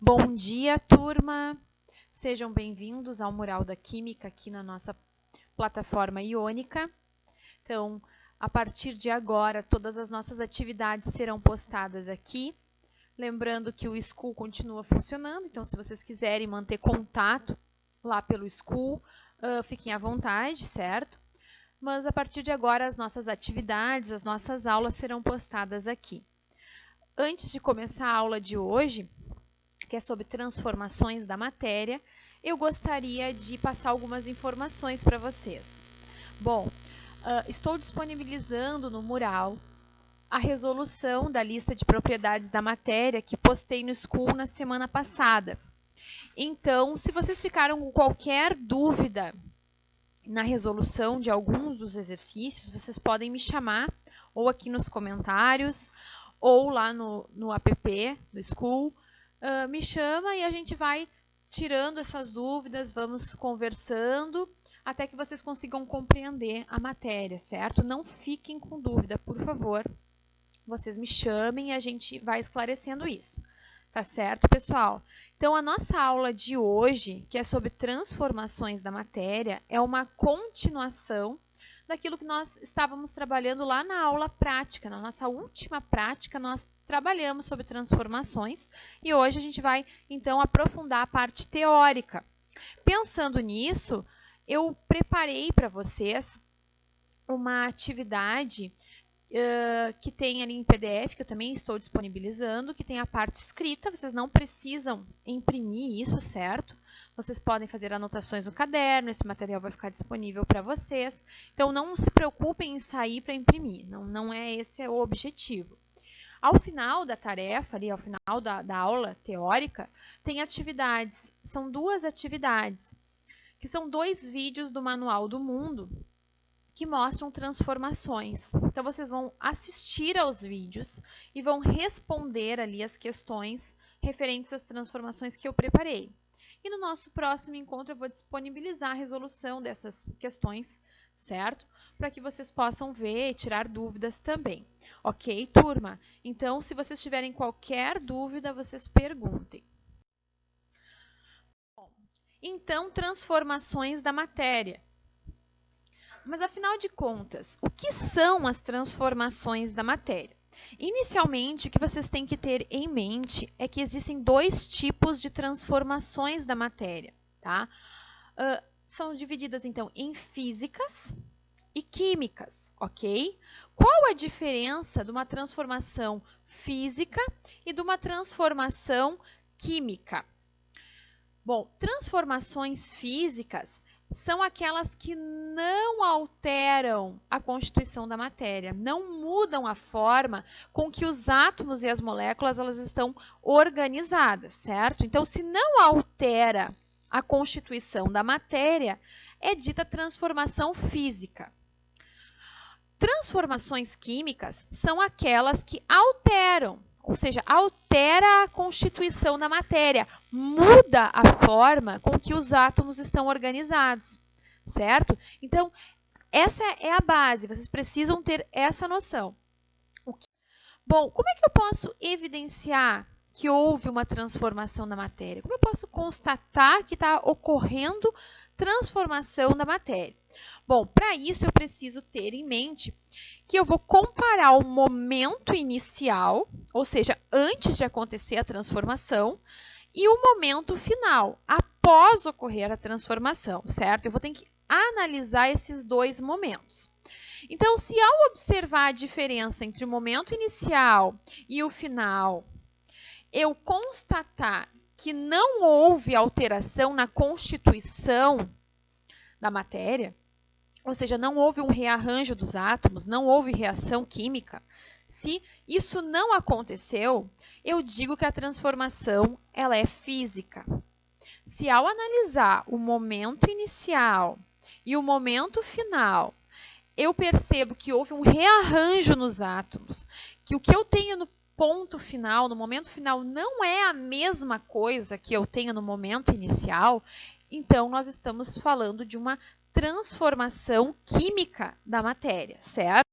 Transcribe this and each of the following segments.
Bom dia, turma! Sejam bem-vindos ao Mural da Química aqui na nossa plataforma iônica. Então, a partir de agora, todas as nossas atividades serão postadas aqui. Lembrando que o School continua funcionando, então se vocês quiserem manter contato lá pelo School, fiquem à vontade, certo? Mas a partir de agora, as nossas atividades, as nossas aulas serão postadas aqui. Antes de começar a aula de hoje, que é sobre transformações da matéria, eu gostaria de passar algumas informações para vocês. Bom, estou disponibilizando no mural a resolução da lista de propriedades da matéria que postei no School na semana passada. Então, se vocês ficaram com qualquer dúvida na resolução de alguns dos exercícios, vocês podem me chamar ou aqui nos comentários ou lá no app do School. Me chama e a gente vai tirando essas dúvidas, vamos conversando até que vocês consigam compreender a matéria, certo? Não fiquem com dúvida, por favor. Vocês me chamem e a gente vai esclarecendo isso. Tá certo, pessoal? Então, a nossa aula de hoje, que é sobre transformações da matéria, é uma continuação daquilo que nós estávamos trabalhando lá na aula prática. Na nossa última prática, nós trabalhamos sobre transformações e hoje a gente vai, então, aprofundar a parte teórica. Pensando nisso, eu preparei para vocês uma atividade que tem ali em PDF, que eu também estou disponibilizando, que tem a parte escrita, vocês não precisam imprimir isso, certo? Vocês podem fazer anotações no caderno, esse material vai ficar disponível para vocês. Então, não se preocupem em sair para imprimir, não é esse o objetivo. Ao final da tarefa, ali, ao final da aula teórica, tem atividades, são duas atividades, que são 2 vídeos do Manual do Mundo, que mostram transformações. Então, vocês vão assistir aos vídeos e vão responder ali as questões referentes às transformações que eu preparei. E no nosso próximo encontro eu vou disponibilizar a resolução dessas questões, certo? Para que vocês possam ver e tirar dúvidas também. Ok, turma? Então, se vocês tiverem qualquer dúvida, vocês perguntem. Bom, então, transformações da matéria. Mas, afinal de contas, o que são as transformações da matéria? Inicialmente, o que vocês têm que ter em mente é que existem 2 tipos de transformações da matéria, tá? São divididas, então, em físicas e químicas, ok? Qual a diferença de uma transformação física e de uma transformação química? Bom, transformações físicas são aquelas que não alteram a constituição da matéria, não mudam a forma com que os átomos e as moléculas elas estão organizadas, certo? Então, se não altera a constituição da matéria, é dita transformação física. Transformações químicas são aquelas que alteram, ou seja, altera a constituição da matéria, muda a forma com que os átomos estão organizados, certo? Então, essa é a base, vocês precisam ter essa noção. Bom, como é que eu posso evidenciar que houve uma transformação da matéria? Como eu posso constatar que está ocorrendo transformação da matéria? Bom, para isso eu preciso ter em mente que eu vou comparar o momento inicial, ou seja, antes de acontecer a transformação, e o momento final, após ocorrer a transformação, certo? Eu vou ter que analisar esses 2 momentos. Então, se ao observar a diferença entre o momento inicial e o final, eu constatar que não houve alteração na constituição da matéria, ou seja, não houve um rearranjo dos átomos, não houve reação química. Se isso não aconteceu, eu digo que a transformação ela é física. Se ao analisar o momento inicial e o momento final, eu percebo que houve um rearranjo nos átomos, que o que eu tenho no ponto final, no momento final, não é a mesma coisa que eu tenho no momento inicial, então nós estamos falando de uma transformação química da matéria, certo?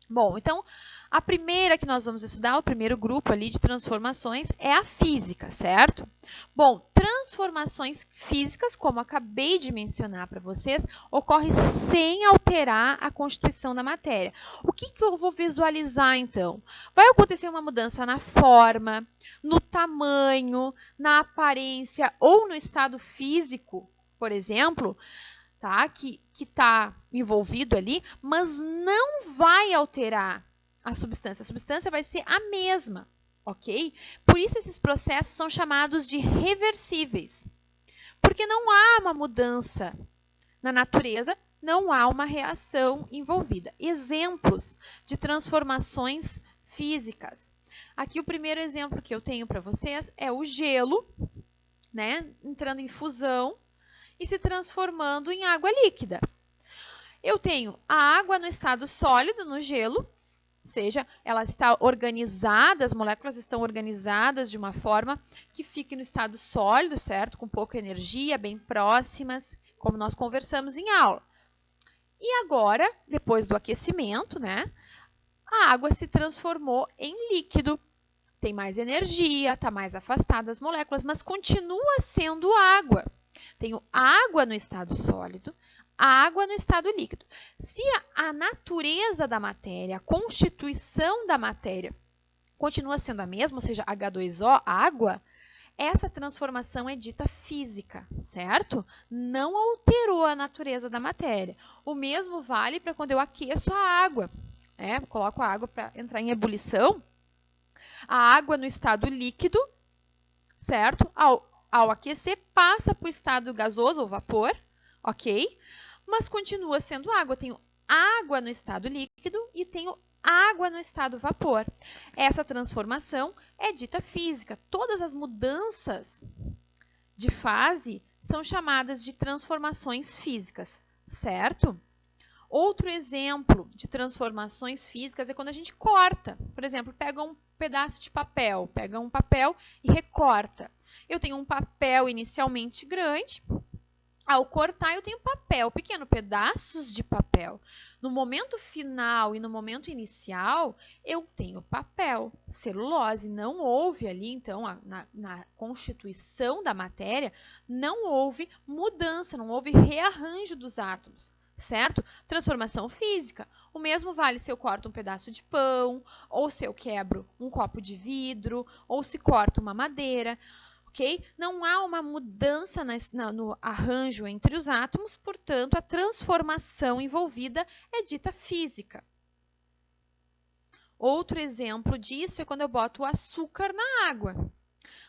Bom, então, A primeira que nós vamos estudar, o primeiro grupo ali de transformações, é a física, certo? Bom, transformações físicas, como acabei de mencionar para vocês, ocorrem sem alterar a constituição da matéria. O que eu vou visualizar, então? Vai acontecer uma mudança na forma, no tamanho, na aparência ou no estado físico, por exemplo, tá? Que está envolvido ali, mas não vai alterar a substância vai ser a mesma, ok? Por isso esses processos são chamados de reversíveis, porque não há uma mudança na natureza, não há uma reação envolvida. Exemplos de transformações físicas. Aqui o primeiro exemplo que eu tenho para vocês é o gelo, né, entrando em fusão e se transformando em água líquida. Eu tenho a água no estado sólido, no gelo, ou seja, ela está organizada, as moléculas estão organizadas de uma forma que fique no estado sólido, certo? Com pouca energia, bem próximas, como nós conversamos em aula. E agora, depois do aquecimento, né, a água se transformou em líquido. Tem mais energia, está mais afastada das moléculas, mas continua sendo água. Tenho água no estado sólido, a água no estado líquido. Se a natureza da matéria, a constituição da matéria continua sendo a mesma, ou seja, H2O, água, essa transformação é dita física, certo? Não alterou a natureza da matéria. O mesmo vale para quando eu aqueço a água. Coloco a água para entrar em ebulição. A água no estado líquido, certo? Ao aquecer, passa para o estado gasoso ou vapor, ok? Mas continua sendo água. Eu tenho água no estado líquido e tenho água no estado vapor. Essa transformação é dita física. Todas as mudanças de fase são chamadas de transformações físicas, certo? Outro exemplo de transformações físicas é quando a gente corta. Por exemplo, pega um pedaço de papel, pega um papel e recorta. Eu tenho um papel inicialmente grande. Ao cortar, eu tenho papel pequeno, pedaços de papel. No momento final e no momento inicial, eu tenho papel, celulose. Não houve ali, então, na constituição da matéria, não houve mudança, não houve rearranjo dos átomos, certo? Transformação física. O mesmo vale se eu corto um pedaço de pão, ou se eu quebro um copo de vidro, ou se corto uma madeira. Okay? Não há uma mudança no arranjo entre os átomos, portanto, a transformação envolvida é dita física. Outro exemplo disso é quando eu boto o açúcar na água.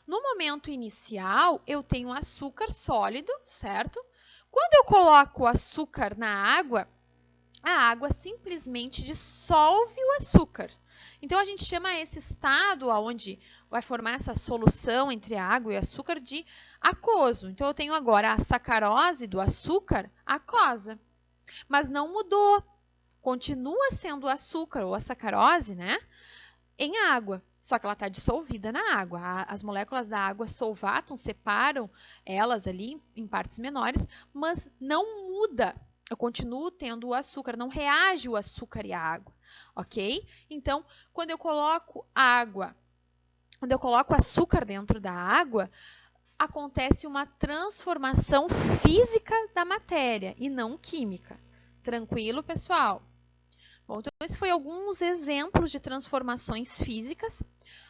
No momento inicial, eu tenho açúcar sólido, certo? Quando eu coloco o açúcar na água, a água simplesmente dissolve o açúcar. Então, a gente chama esse estado onde vai formar essa solução entre a água e o açúcar de aquoso. Então, eu tenho agora a sacarose do açúcar aquosa. Mas não mudou. Continua sendo o açúcar ou a sacarose, né, em água. Só que ela está dissolvida na água. As moléculas da água solvatam, separam elas ali em partes menores, mas não muda. Eu continuo tendo o açúcar, não reage o açúcar e a água, ok? Então, quando eu coloco açúcar dentro da água, acontece uma transformação física da matéria e não química. Tranquilo, pessoal? Bom, então, esses foram alguns exemplos de transformações físicas.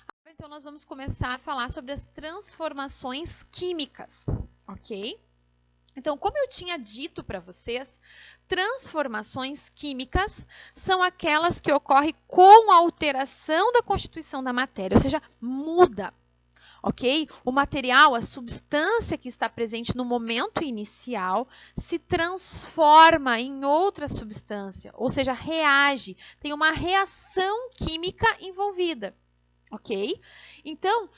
Agora, então, nós vamos começar a falar sobre as transformações químicas, ok? Então, como eu tinha dito para vocês, transformações químicas são aquelas que ocorrem com a alteração da constituição da matéria, ou seja, muda, ok? O material, a substância que está presente no momento inicial, se transforma em outra substância, ou seja, reage, tem uma reação química envolvida, ok? Então,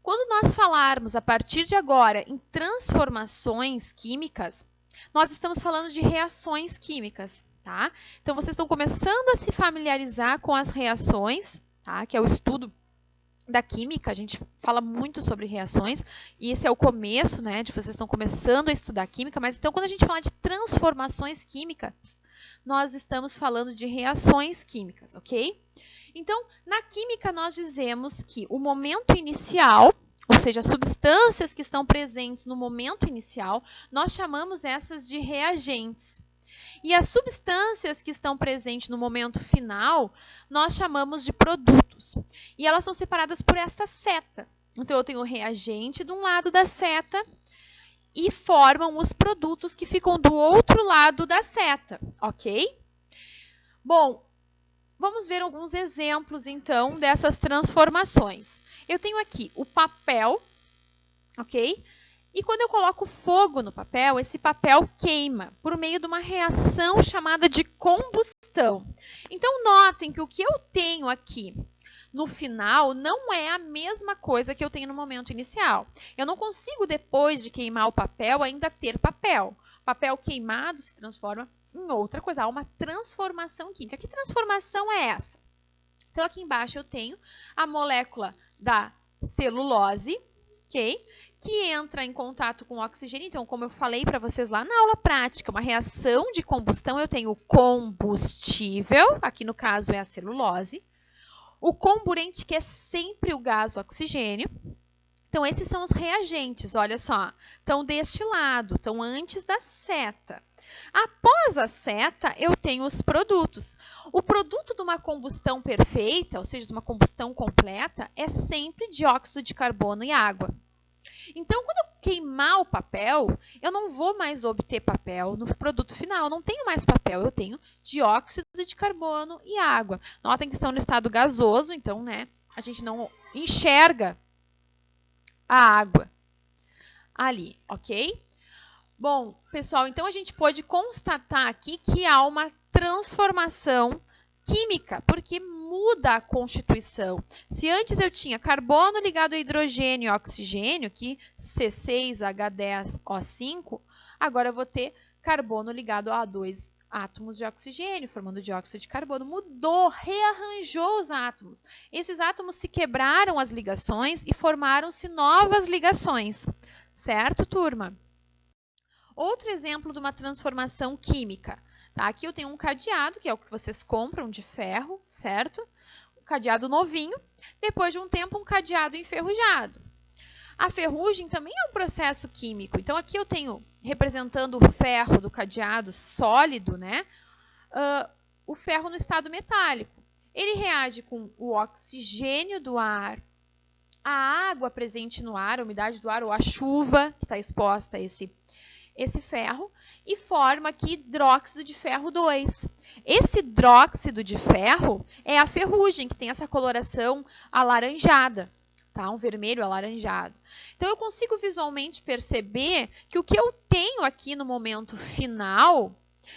quando nós falarmos a partir de agora em transformações químicas, nós estamos falando de reações químicas, tá? Então, vocês estão começando a se familiarizar com as reações, tá? Que é o estudo da química, a gente fala muito sobre reações, e esse é o começo, né, de vocês estão começando a estudar química, mas então quando a gente fala de transformações químicas, nós estamos falando de reações químicas, ok? Então, na química, nós dizemos que o momento inicial, ou seja, as substâncias que estão presentes no momento inicial, nós chamamos essas de reagentes. E as substâncias que estão presentes no momento final, nós chamamos de produtos. E elas são separadas por esta seta. Então, eu tenho o reagente de um lado da seta e formam os produtos que ficam do outro lado da seta, ok? Bom, vamos ver alguns exemplos, então, dessas transformações. Eu tenho aqui o papel, ok? E quando eu coloco fogo no papel, esse papel queima por meio de uma reação chamada de combustão. Então, notem que o que eu tenho aqui no final não é a mesma coisa que eu tenho no momento inicial. Eu não consigo, depois de queimar o papel, ainda ter papel. Papel queimado se transforma em outra coisa. Há uma transformação química. Que transformação é essa? Então, aqui embaixo eu tenho a molécula da celulose, ok? Que entra em contato com o oxigênio. Então, como eu falei para vocês lá na aula prática, uma reação de combustão, eu tenho o combustível, aqui no caso é a celulose. O comburente, que é sempre o gás oxigênio. Então, esses são os reagentes, olha só. Estão deste lado, estão antes da seta. Após a seta, eu tenho os produtos. O produto de uma combustão perfeita, ou seja, de uma combustão completa, é sempre dióxido de carbono e água. Então, quando eu queimar o papel, eu não vou mais obter papel no produto final. Eu não tenho mais papel, eu tenho dióxido de carbono e água. Notem que estão no estado gasoso, então, né, a gente não enxerga a água ali, ok? Bom, pessoal, então a gente pode constatar aqui que há uma transformação química, porque muda a constituição. Se antes eu tinha carbono ligado a hidrogênio e oxigênio, aqui C6H10O5, agora eu vou ter carbono ligado a dois átomos de oxigênio, formando dióxido de carbono. Mudou, rearranjou os átomos. Esses átomos se quebraram as ligações e formaram-se novas ligações. Certo, turma? Outro exemplo de uma transformação química. Tá? Aqui eu tenho um cadeado, que é o que vocês compram de ferro, certo? Um cadeado novinho. Depois de um tempo, um cadeado enferrujado. A ferrugem também é um processo químico. Então, aqui eu tenho, representando o ferro do cadeado sólido, né? O ferro no estado metálico. Ele reage com o oxigênio do ar, a água presente no ar, a umidade do ar ou a chuva que está exposta a esse ferro, e forma aqui hidróxido de ferro 2. Esse hidróxido de ferro é a ferrugem, que tem essa coloração alaranjada, tá? Um vermelho alaranjado. Então, eu consigo visualmente perceber que o que eu tenho aqui no momento final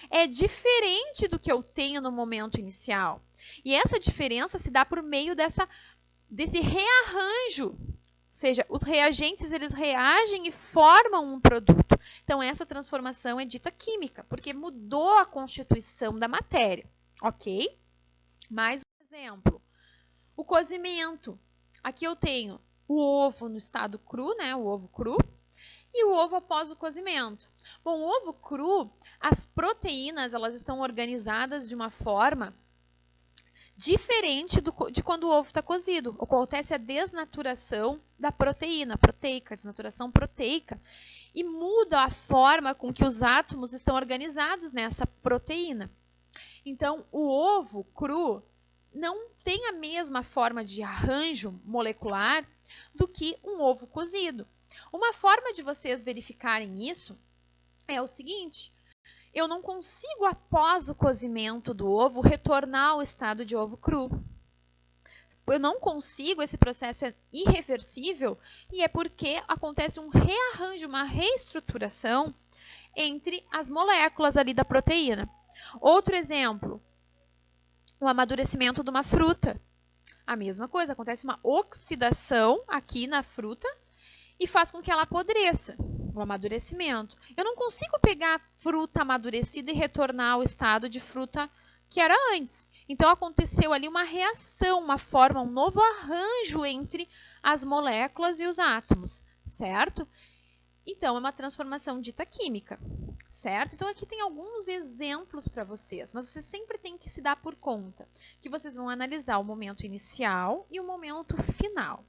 é diferente do que eu tenho no momento inicial. E essa diferença se dá por meio desse rearranjo. Ou seja, os reagentes, eles reagem e formam um produto. Então, essa transformação é dita química, porque mudou a constituição da matéria, ok? Mais um exemplo. O cozimento. Aqui eu tenho o ovo no estado cru, né? O ovo cru. E o ovo após o cozimento. Bom, o ovo cru, as proteínas, elas estão organizadas de uma forma diferente de quando o ovo está cozido. Acontece a desnaturação da proteína proteica, desnaturação proteica, e muda a forma com que os átomos estão organizados nessa proteína. Então, o ovo cru não tem a mesma forma de arranjo molecular do que um ovo cozido. Uma forma de vocês verificarem isso é o seguinte: eu não consigo, após o cozimento do ovo, retornar ao estado de ovo cru. Eu não consigo, esse processo é irreversível, e é porque acontece um rearranjo, uma reestruturação entre as moléculas ali da proteína. Outro exemplo, o amadurecimento de uma fruta. A mesma coisa, acontece uma oxidação aqui na fruta e faz com que ela apodreça, o amadurecimento. Eu não consigo pegar a fruta amadurecida e retornar ao estado de fruta que era antes. Então, aconteceu ali uma reação, uma forma, um novo arranjo entre as moléculas e os átomos, certo? Então, é uma transformação dita química, certo? Então, aqui tem alguns exemplos para vocês, mas vocês sempre têm que se dar por conta que vocês vão analisar o momento inicial e o momento final.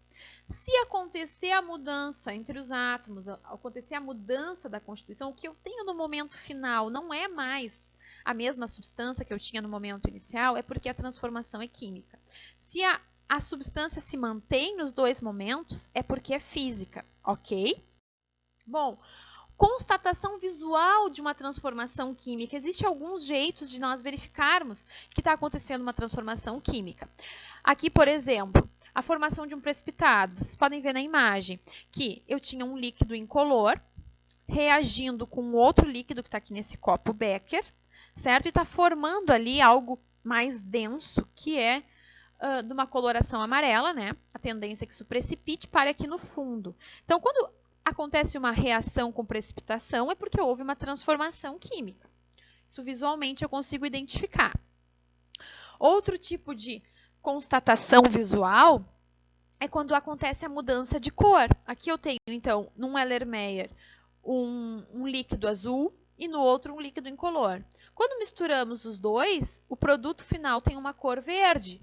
Se acontecer a mudança entre os átomos, acontecer a mudança da constituição, o que eu tenho no momento final não é mais a mesma substância que eu tinha no momento inicial, é porque a transformação é química. Se a substância se mantém nos dois momentos, é porque é física, ok? Bom, constatação visual de uma transformação química. Existem alguns jeitos de nós verificarmos que está acontecendo uma transformação química. Aqui, por exemplo, a formação de um precipitado. Vocês podem ver na imagem que eu tinha um líquido incolor reagindo com outro líquido que está aqui nesse copo Becker, certo? E está formando ali algo mais denso, que é de uma coloração amarela, né? A tendência é que isso precipite pare aqui no fundo. Então, quando acontece uma reação com precipitação, é porque houve uma transformação química. Isso visualmente eu consigo identificar. Outro tipo de constatação visual é quando acontece a mudança de cor. Aqui eu tenho, então, num Erlenmeyer, um líquido azul e no outro um líquido incolor. Quando misturamos os dois, o produto final tem uma cor verde.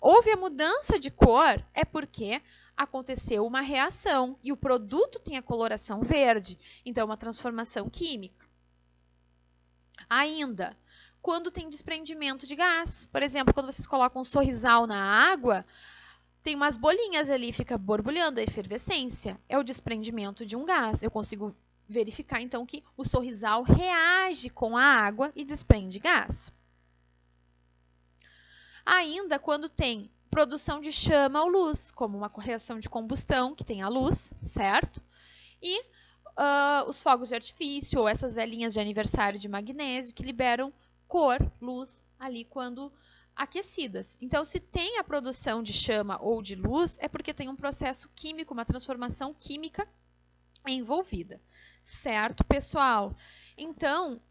Houve a mudança de cor, é porque aconteceu uma reação e o produto tem a coloração verde. Então, é uma transformação química. Ainda, quando tem desprendimento de gás. Por exemplo, quando vocês colocam um sorrisal na água, tem umas bolinhas ali, fica borbulhando, a efervescência. É o desprendimento de um gás. Eu consigo verificar, então, que o sorrisal reage com a água e desprende gás. Ainda quando tem produção de chama ou luz, como uma reação de combustão, que tem a luz, certo? E os fogos de artifício, ou essas velinhas de aniversário de magnésio, que liberam cor, luz, ali quando aquecidas. Então, se tem a produção de chama ou de luz, é porque tem um processo químico, uma transformação química envolvida. Certo, pessoal? Então,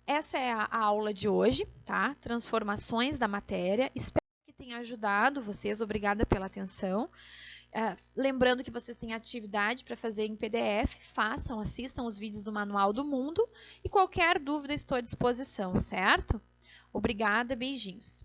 essa é a aula de hoje, tá? Transformações da matéria. Espero que tenha ajudado vocês. Obrigada pela atenção. Lembrando que vocês têm atividade para fazer em PDF. Façam, assistam os vídeos do Manual do Mundo. E qualquer dúvida estou à disposição, certo? Obrigada, beijinhos.